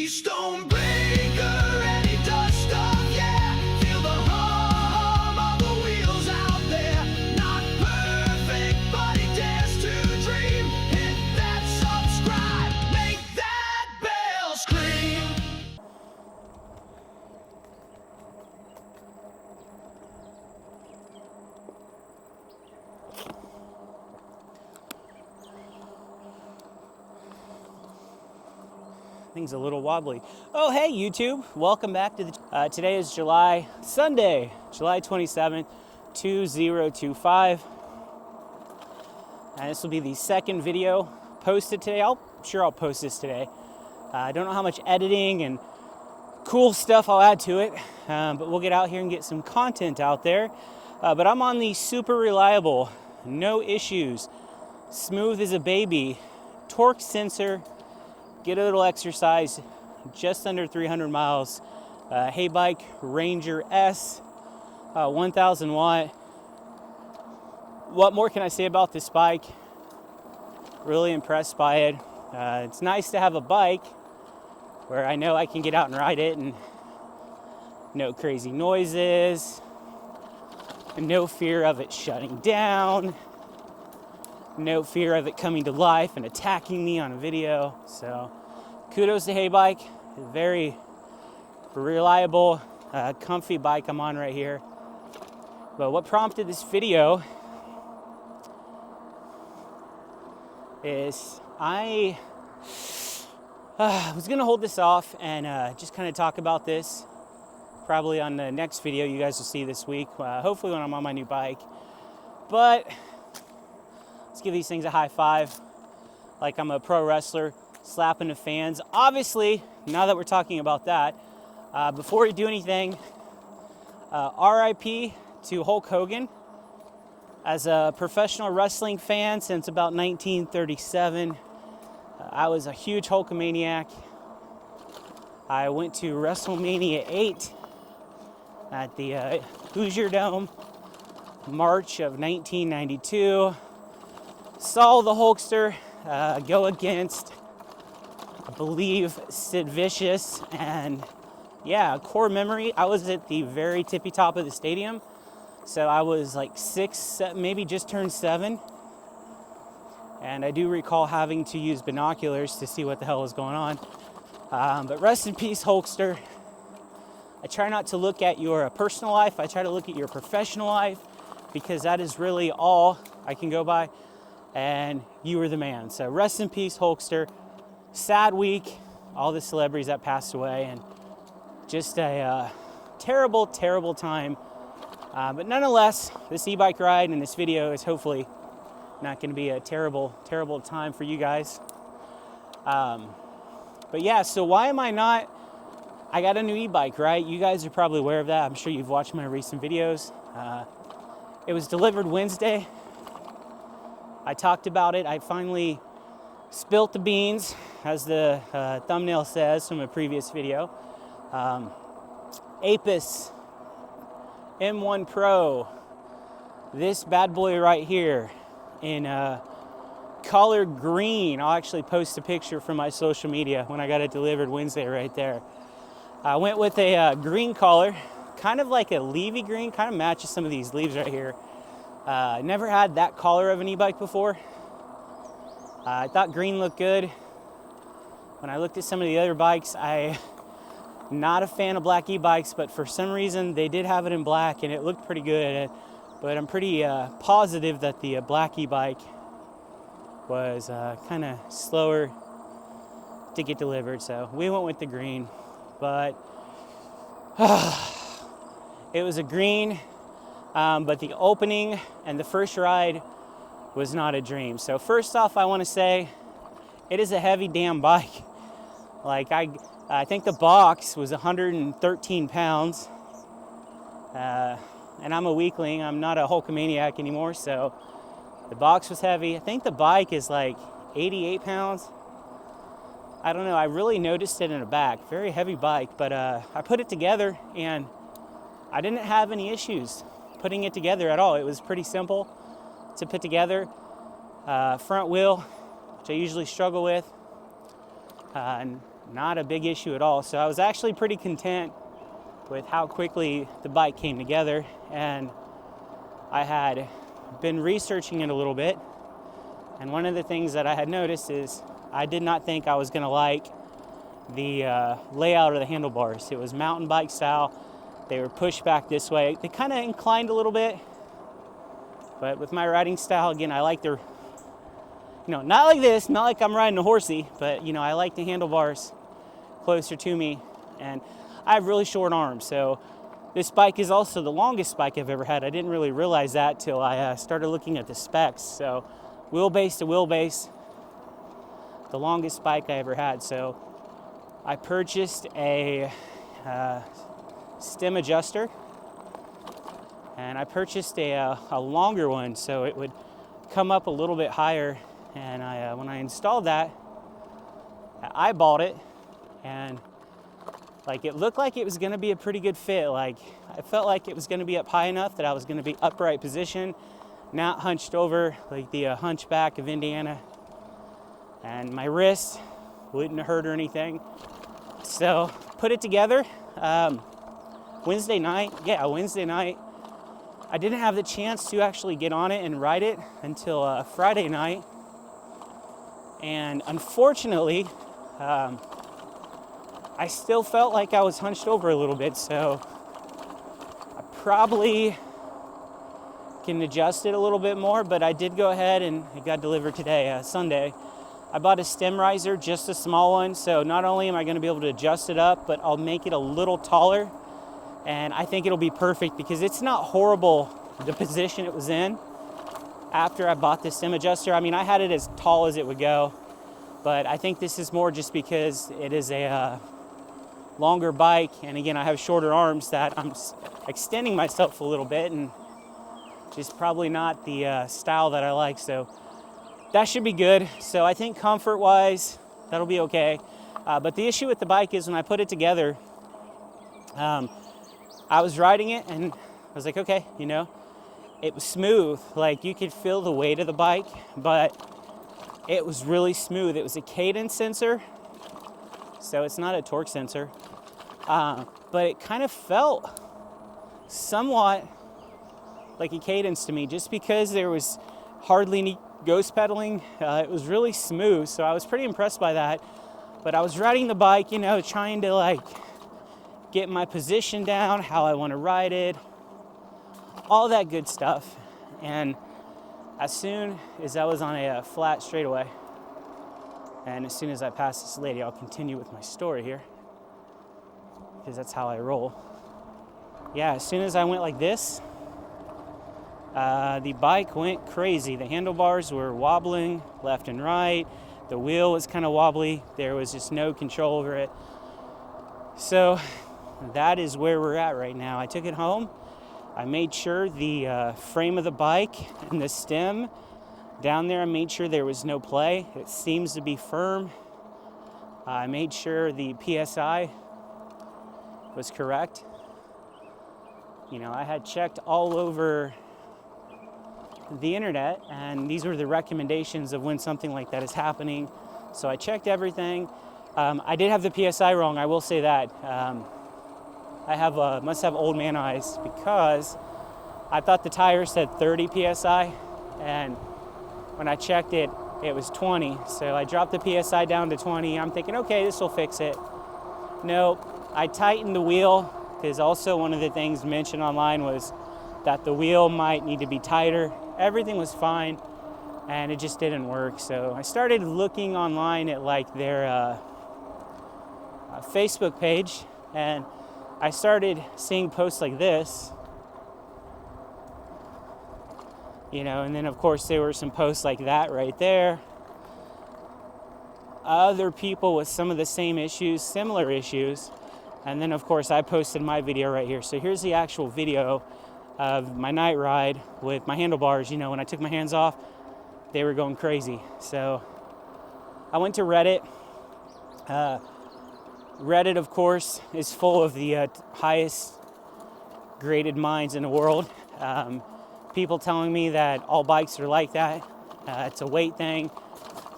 He's Stonebraker and he does stuff, yeah. Feel the hum of the wheels out there. Not perfect, but he dares to dream. Hit that subscribe, make that bell scream. Thing's a little wobbly. Oh, hey YouTube, welcome back to the today is Sunday, July 27th, 2025, and this will be the second video posted today. I'm sure I'll post this today. I don't know how much editing and cool stuff I'll add to it, but we'll get out here and get some content out there. But I'm on the super reliable, no issues, smooth as a baby, torque sensor, get a little exercise, just under 300 miles. HEYBIKE Ranger S, 1000 watt. What more can I say about this bike? Really impressed by it. It's nice to have a bike where I know I can get out and ride it and no crazy noises, no fear of it shutting down, no fear of it coming to life and attacking me on a video. So kudos to HEYBIKE, very reliable, comfy bike I'm on right here. But what prompted this video is I was gonna hold this off and just kind of talk about this probably on the next video you guys will see this week, hopefully when I'm on my new bike. But let's give these things a high five like I'm a pro wrestler, slapping the fans. Obviously, now that we're talking about that, before we do anything, RIP to Hulk Hogan. As a professional wrestling fan since about 1937, I was a huge Hulkamaniac. I went to WrestleMania 8 at the Hoosier Dome, March of 1992. Saw the Hulkster go against, I believe, Sid Vicious, and yeah, core memory, I was at the very tippy top of the stadium, so I was like 6, maybe just turned 7, and I do recall having to use binoculars to see what the hell was going on. But rest in peace, Hulkster. I try not to look at your personal life, I try to look at your professional life, because that is really all I can go by, and you were the man. So rest in peace, Hulkster. Sad week, all the celebrities that passed away, and just a terrible, terrible time. But nonetheless, this e-bike ride and this video is hopefully not going to be a terrible, terrible time for you guys. But yeah, so why am I not? I got a new e-bike, right? You guys are probably aware of that. I'm sure you've watched my recent videos. It was delivered Wednesday. I talked about it. I finally spilt the beans, as the thumbnail says from a previous video. Apis M1 Pro, this bad boy right here in color green. I'll actually post a picture from my social media when I got it delivered Wednesday right there. I went with a green collar, kind of like a leafy green, kind of matches some of these leaves right here. Never had that color of an e-bike before. I thought green looked good. When I looked at some of the other bikes, I'm not a fan of black e-bikes, but for some reason they did have it in black and it looked pretty good. But I'm pretty positive that the black e-bike was kind of slower to get delivered, so we went with the green. But it was a green, but the opening and the first ride was not a dream. So first off, I want to say it is a heavy damn bike. Like I think the box was 113 pounds, and I'm a weakling. I'm not a Hulkamaniac anymore, so the box was heavy. I think the bike is like 88 pounds. I don't know, I really noticed it in the back. Very heavy bike, but I put it together and I didn't have any issues putting it together at all. It was pretty simple to put together. Front wheel, which I usually struggle with, and not a big issue at all. So I was actually pretty content with how quickly the bike came together, and I had been researching it a little bit, and one of the things that I had noticed is I did not think I was going to like the layout of the handlebars. It was mountain bike style. They were pushed back this way. They kind of inclined a little bit, but with my riding style, again, I like their, not like this, not like I'm riding a horsey, but I like the handlebars closer to me, and I have really short arms, so this bike is also the longest bike I've ever had. I didn't really realize that till I started looking at the specs. So wheelbase to wheelbase, the longest bike I ever had. So I purchased a stem adjuster, and I purchased a longer one so it would come up a little bit higher. And when I installed that, I eyeballed it, and it looked like it was going to be a pretty good fit. I felt like it was going to be up high enough that I was going to be upright position, not hunched over like the hunchback of Indiana, and my wrist wouldn't hurt or anything. So put it together. Wednesday night. I didn't have the chance to actually get on it and ride it until Friday night, and unfortunately, I still felt like I was hunched over a little bit, so I probably can adjust it a little bit more, but I did go ahead and it got delivered today, Sunday. I bought a stem riser, just a small one, so not only am I going to be able to adjust it up, but I'll make it a little taller, and I think it'll be perfect because it's not horrible, the position it was in after I bought this stem adjuster. I mean, I had it as tall as it would go, but I think this is more just because it is a longer bike, and again, I have shorter arms that I'm extending myself a little bit, and just probably not the style that I like. So that should be good. So I think comfort wise, that'll be okay. But the issue with the bike is when I put it together, I was riding it and I was like, okay, it was smooth. You could feel the weight of the bike, but it was really smooth. It was a cadence sensor, so it's not a torque sensor, but it kind of felt somewhat like a cadence to me just because there was hardly any ghost pedaling. It was really smooth, so I was pretty impressed by that. But I was riding the bike, trying to get my position down, how I want to ride it, all that good stuff. And as soon as I was on a flat straightaway, and as soon as I pass this lady, I'll continue with my story here, because that's how I roll. Yeah, as soon as I went like this, the bike went crazy. The handlebars were wobbling left and right. The wheel was kind of wobbly. There was just no control over it. So that is where we're at right now. I took it home. I made sure the frame of the bike and the stem down there, I made sure there was no play. It seems to be firm. I made sure the PSI was correct. I had checked all over the internet, and these were the recommendations of when something like that is happening. So I checked everything. I did have the PSI wrong, I will say that. I must have old man eyes, because I thought the tire said 30 PSI, and when I checked it, it was 20. So I dropped the PSI down to 20. I'm thinking, okay, this will fix it. Nope. I tightened the wheel, because also one of the things mentioned online was that the wheel might need to be tighter. Everything was fine, and it just didn't work. So I started looking online at their Facebook page, and I started seeing posts like this, and then of course there were some posts like that right there. Other people with some of the same issues, similar issues, and then of course I posted my video right here. So here's the actual video of my night ride with my handlebars. When I took my hands off, they were going crazy. So I went to Reddit. Reddit, of course, is full of the highest graded minds in the world. People telling me that all bikes are like that. It's a weight thing.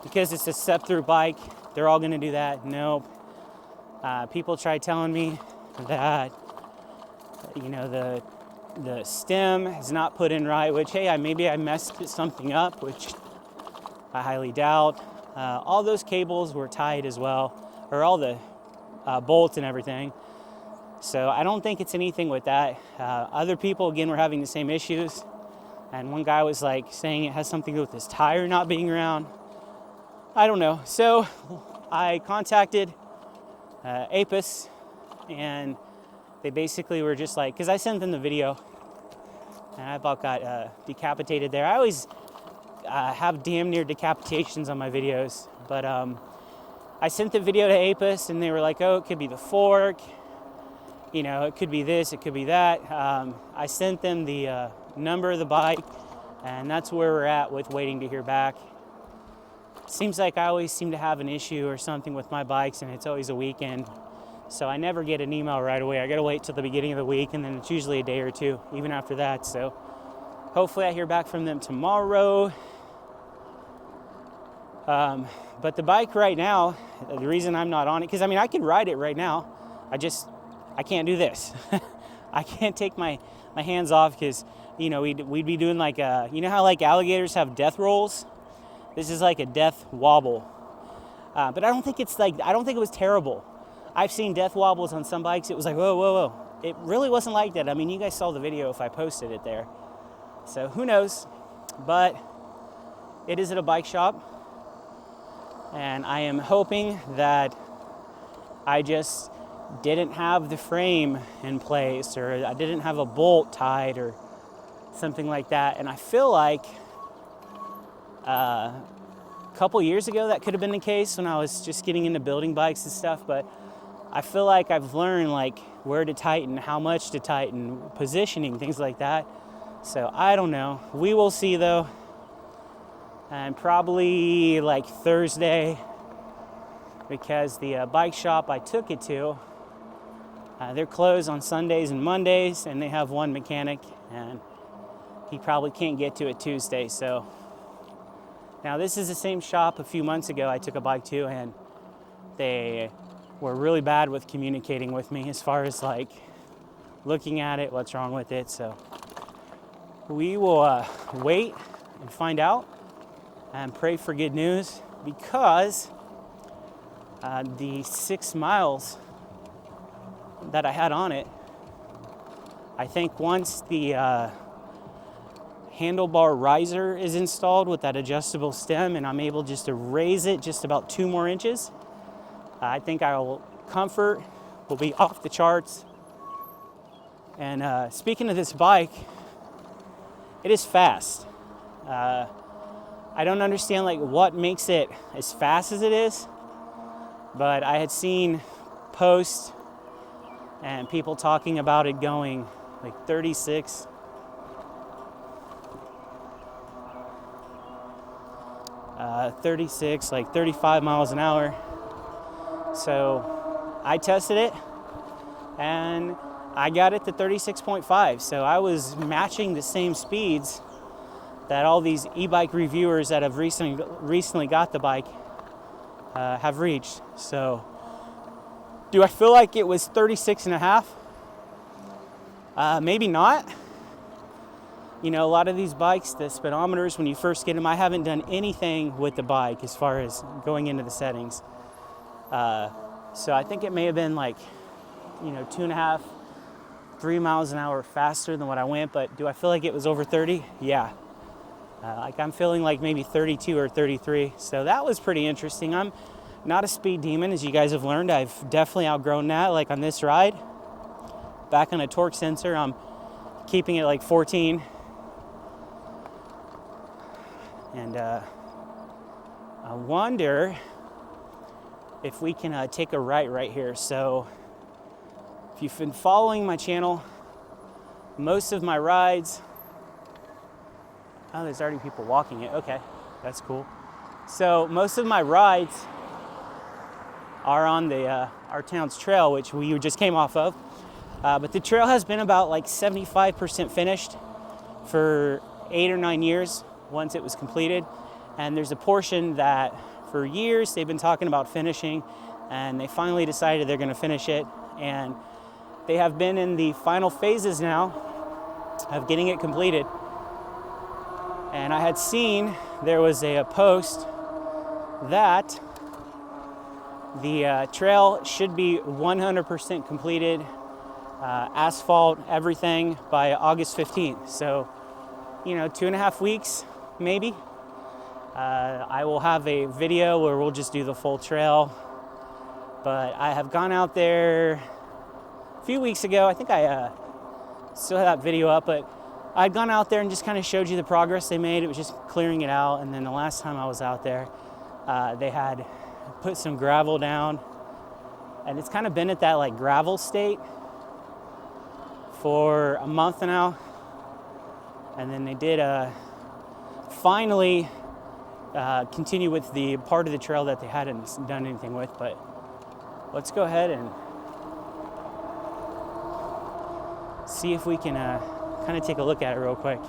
Because it's a step-through bike, they're all going to do that. Nope. People tried telling me that, you know, the stem is not put in right, which, hey, maybe I messed something up, which I highly doubt. All those cables were tight as well, or all the bolts and everything. So I don't think it's anything with that. Other people, again, were having the same issues. And one guy was like saying it has something to do with his tire not being around. I don't know. So I contacted APIS, and they basically were just like, because I sent them the video, and I about got decapitated there. I always have damn near decapitations on my videos, but I sent the video to APIS, and they were like, oh, it could be the fork, you know, it could be this, it could be that. I sent them the number of the bike, and that's where we're at with waiting to hear back. Seems like I always seem to have an issue or something with my bikes, and it's always a weekend. So I never get an email right away. I gotta wait till the beginning of the week, and then it's usually a day or two, even after that. So hopefully I hear back from them tomorrow. But the bike right now, the reason I'm not on it, because I mean, I can ride it right now. I can't do this. I can't take my hands off, because, you know, we'd be doing like you know how like alligators have death rolls? This is like a death wobble. But I don't think it was terrible. I've seen death wobbles on some bikes. It was like, whoa, whoa, whoa. It really wasn't like that. I mean, you guys saw the video if I posted it there. So who knows? But it is at a bike shop. And I am hoping that I just didn't have the frame in place, or I didn't have a bolt tied or something like that. And I feel like a couple years ago that could have been the case when I was just getting into building bikes and stuff, but I feel like I've learned like where to tighten, how much to tighten, positioning, things like that. So I don't know. We will see though. And probably like Thursday, because the bike shop I took it to, they're closed on Sundays and Mondays, and they have one mechanic, and he probably can't get to it Tuesday. So now this is the same shop a few months ago I took a bike to, and they were really bad with communicating with me as far as like looking at it, what's wrong with it. So we will wait and find out and pray for good news, because the 6 miles that I had on it, I think once the handlebar riser is installed with that adjustable stem, and I'm able just to raise it just about 2 more inches, I think comfort will be off the charts. And speaking of this bike, it is fast. I don't understand like what makes it as fast as it is, but I had seen posts and people talking about it going like 36. Like 35 miles an hour. So I tested it, and I got it to 36.5. So I was matching the same speeds that all these e-bike reviewers that have recently got the bike have reached. So do I feel like it was 36 and a half? Maybe not. You know, a lot of these bikes, the speedometers, when you first get them, I haven't done anything with the bike as far as going into the settings. So I think it may have been like, you know, 2.5, 3 miles an hour faster than what I went, but do I feel like it was over 30? Yeah. Like I'm feeling like maybe 32 or 33. So that was pretty interesting. I'm not a speed demon, as you guys have learned. I've definitely outgrown that. Like on this ride, back on a torque sensor, I'm keeping it like 14. And I wonder if we can take a right here. So if you've been following my channel, most of my rides, oh, there's already people walking it. Okay, that's cool. So most of my rides are on the our town's trail, which we just came off of. But the trail has been about like 75% finished for 8 or 9 years once it was completed. And there's a portion that for years they've been talking about finishing. and they finally decided they're going to finish it, and they have been in the final phases now of getting it completed. And I had seen there was a post that the trail should be 100% completed, asphalt, everything, by August 15th. So, you know, 2.5 weeks, maybe. I will have a video where we'll just do the full trail. But I have gone out there a few weeks ago. I think I still have that video up, but I'd gone out there and just kind of showed you the progress they made. It was just clearing it out. And then the last time I was out there, they had put some gravel down, and it's kind of been at that like gravel state for a month now. And then they did finally continue with the part of the trail that they hadn't done anything with. But let's go ahead and see if we can kind of take a look at it real quick.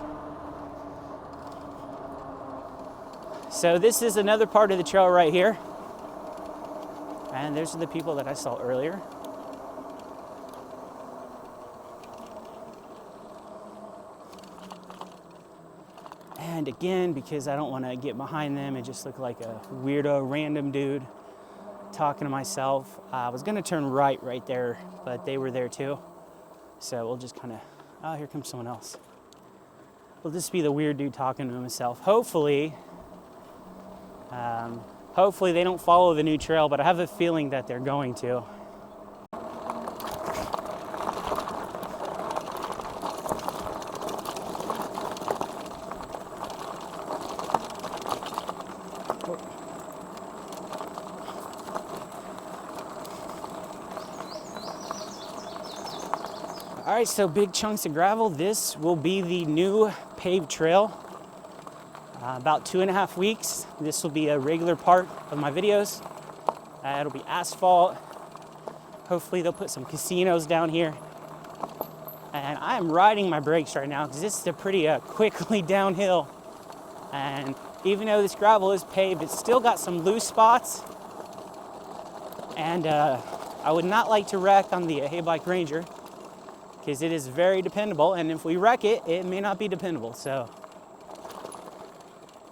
So this is another part of the trail right here. And there's the people that I saw earlier. And again, because I don't want to get behind them and just look like a weirdo random dude talking to myself, I was going to turn right there, but they were there too. So we'll just kind of, oh, here comes someone else. We'll just be the weird dude talking to himself. Hopefully they don't follow the new trail, but I have a feeling that they're going to. All right, so big chunks of gravel. This will be the new paved trail. About 2.5 weeks. This will be a regular part of my videos. It'll be asphalt. Hopefully they'll put some casinos down here. And I'm riding my brakes right now because this is a pretty quickly downhill. And even though this gravel is paved, it's still got some loose spots. And I would not like to wreck on the HEYBIKE Ranger because it is very dependable. And if we wreck it, it may not be dependable. So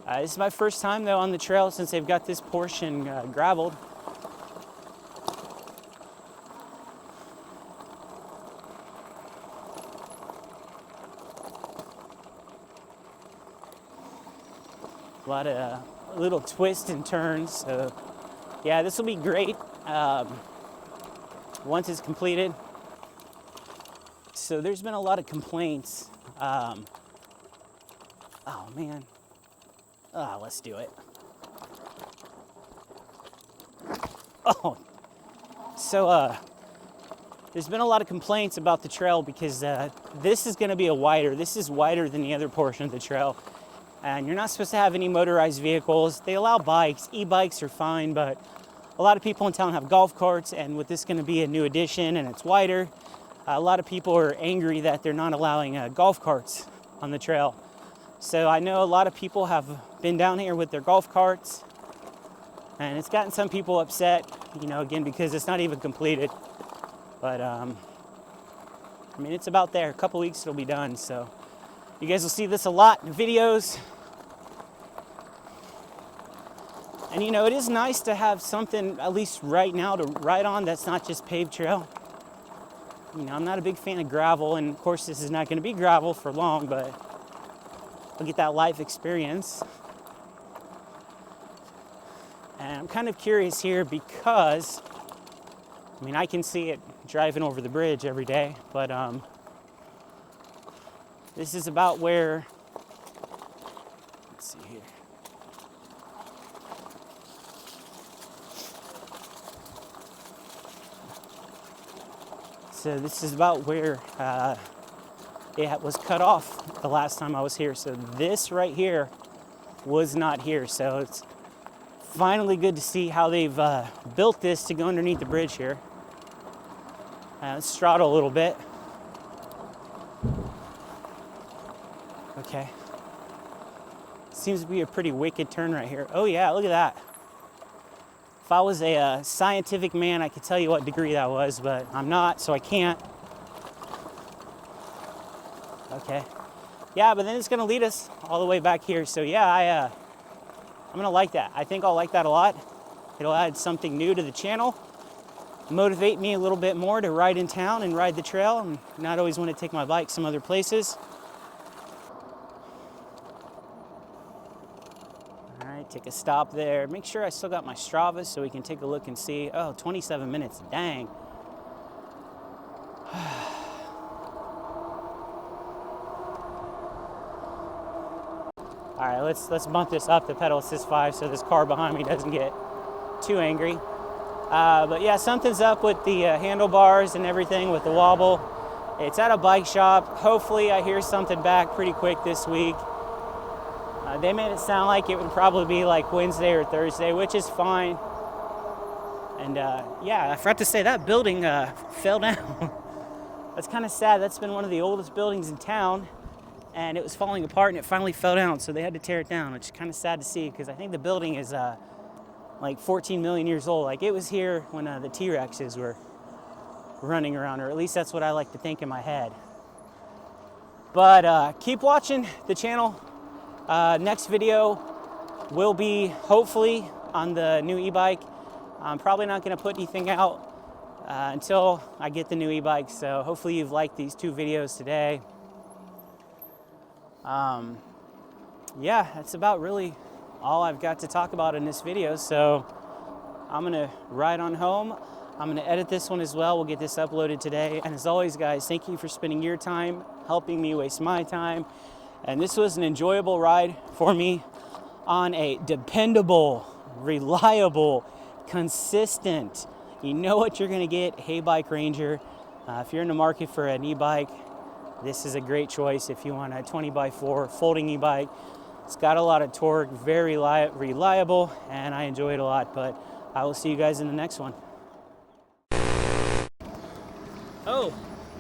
this is my first time though on the trail since they've got this portion graveled. A lot of little twists and turns. So yeah, this will be great once it's completed. So there's been a lot of complaints. Oh man. Let's do it. Oh, so there's been a lot of complaints about the trail because this is going to be this is wider than the other portion of the trail. And you're not supposed to have any motorized vehicles. They allow bikes. E-bikes are fine, but a lot of people in town have golf carts, and with this going to be a new addition and it's wider, a lot of people are angry that they're not allowing golf carts on the trail. So I know a lot of people have been down here with their golf carts, and it's gotten some people upset, you know, again, because it's not even completed. But, I mean, it's about there. A couple weeks it'll be done, so you guys will see this a lot in videos. And, you know, it is nice to have something, at least right now, to ride on that's not just paved trail. You know, I'm not a big fan of gravel, and of course this is not going to be gravel for long, but I'll get that life experience. And I'm kind of curious here because, I mean, I can see it driving over the bridge every day, but this is about where, let's see here. So this is about where it was cut off the last time I was here. So this right here was not here. So it's finally good to see how they've built this to go underneath the bridge here. Let's throttle a little bit. Okay. Seems to be a pretty wicked turn right here. Oh yeah, look at that. If I was a scientific man, I could tell you what degree that was, but I'm not, so I can't. Okay. Yeah, but then it's gonna lead us all the way back here. So yeah, I'm gonna like that. I think I'll like that a lot. It'll add something new to the channel, motivate me a little bit more to ride in town and ride the trail and not always want to take my bike some other places. All right, take a stop there. Make sure I still got my Strava so we can take a look and see. Oh, 27 minutes, dang. All right, let's bump this up to pedal assist 5 so this car behind me doesn't get too angry. But yeah, something's up with the handlebars and everything with the wobble. It's at a bike shop. Hopefully I hear something back pretty quick this week. They made it sound like it would probably be like Wednesday or Thursday, which is fine. And yeah, I forgot to say that building fell down. That's kind of sad. That's been one of the oldest buildings in town, and it was falling apart and it finally fell down, so they had to tear it down, which is kind of sad to see because I think the building is like 14 million years old. Like it was here when the T-Rexes were running around, or at least that's what I like to think in my head. But keep watching the channel. Next video will be hopefully on the new e-bike. I'm probably not going to put anything out until I get the new e-bike, so hopefully you've liked these 2 videos today. Yeah, that's about really all I've got to talk about in this video, so I'm gonna ride on home. I'm gonna edit this one as well. We'll get this uploaded today. And as always, guys, thank you for spending your time helping me waste my time. And this was an enjoyable ride for me on a dependable, reliable, consistent, you know what you're gonna get, HEYBIKE Ranger. If you're in the market for an e-bike, this is a great choice. If you want a 20x4 folding e-bike, it's got a lot of torque, very reliable, and I enjoy it a lot. But I will see you guys in the next one. Oh,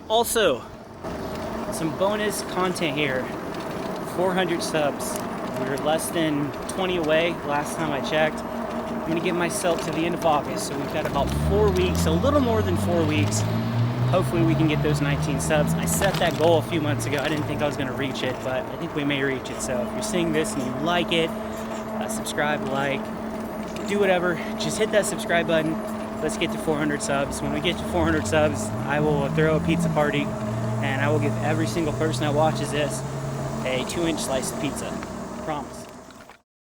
also, some bonus content here. 400 subs. We were less than 20 away last time I checked. I'm gonna get myself to the end of August, so we've got about 4 weeks, a little more than 4 weeks. Hopefully we can get those 19 subs. I set that goal a few months ago. I didn't think I was gonna reach it, but I think we may reach it. So if you're seeing this and you like it, subscribe, like, do whatever. Just hit that subscribe button. Let's get to 400 subs. When we get to 400 subs, I will throw a pizza party, and I will give every single person that watches this a 2-inch slice of pizza.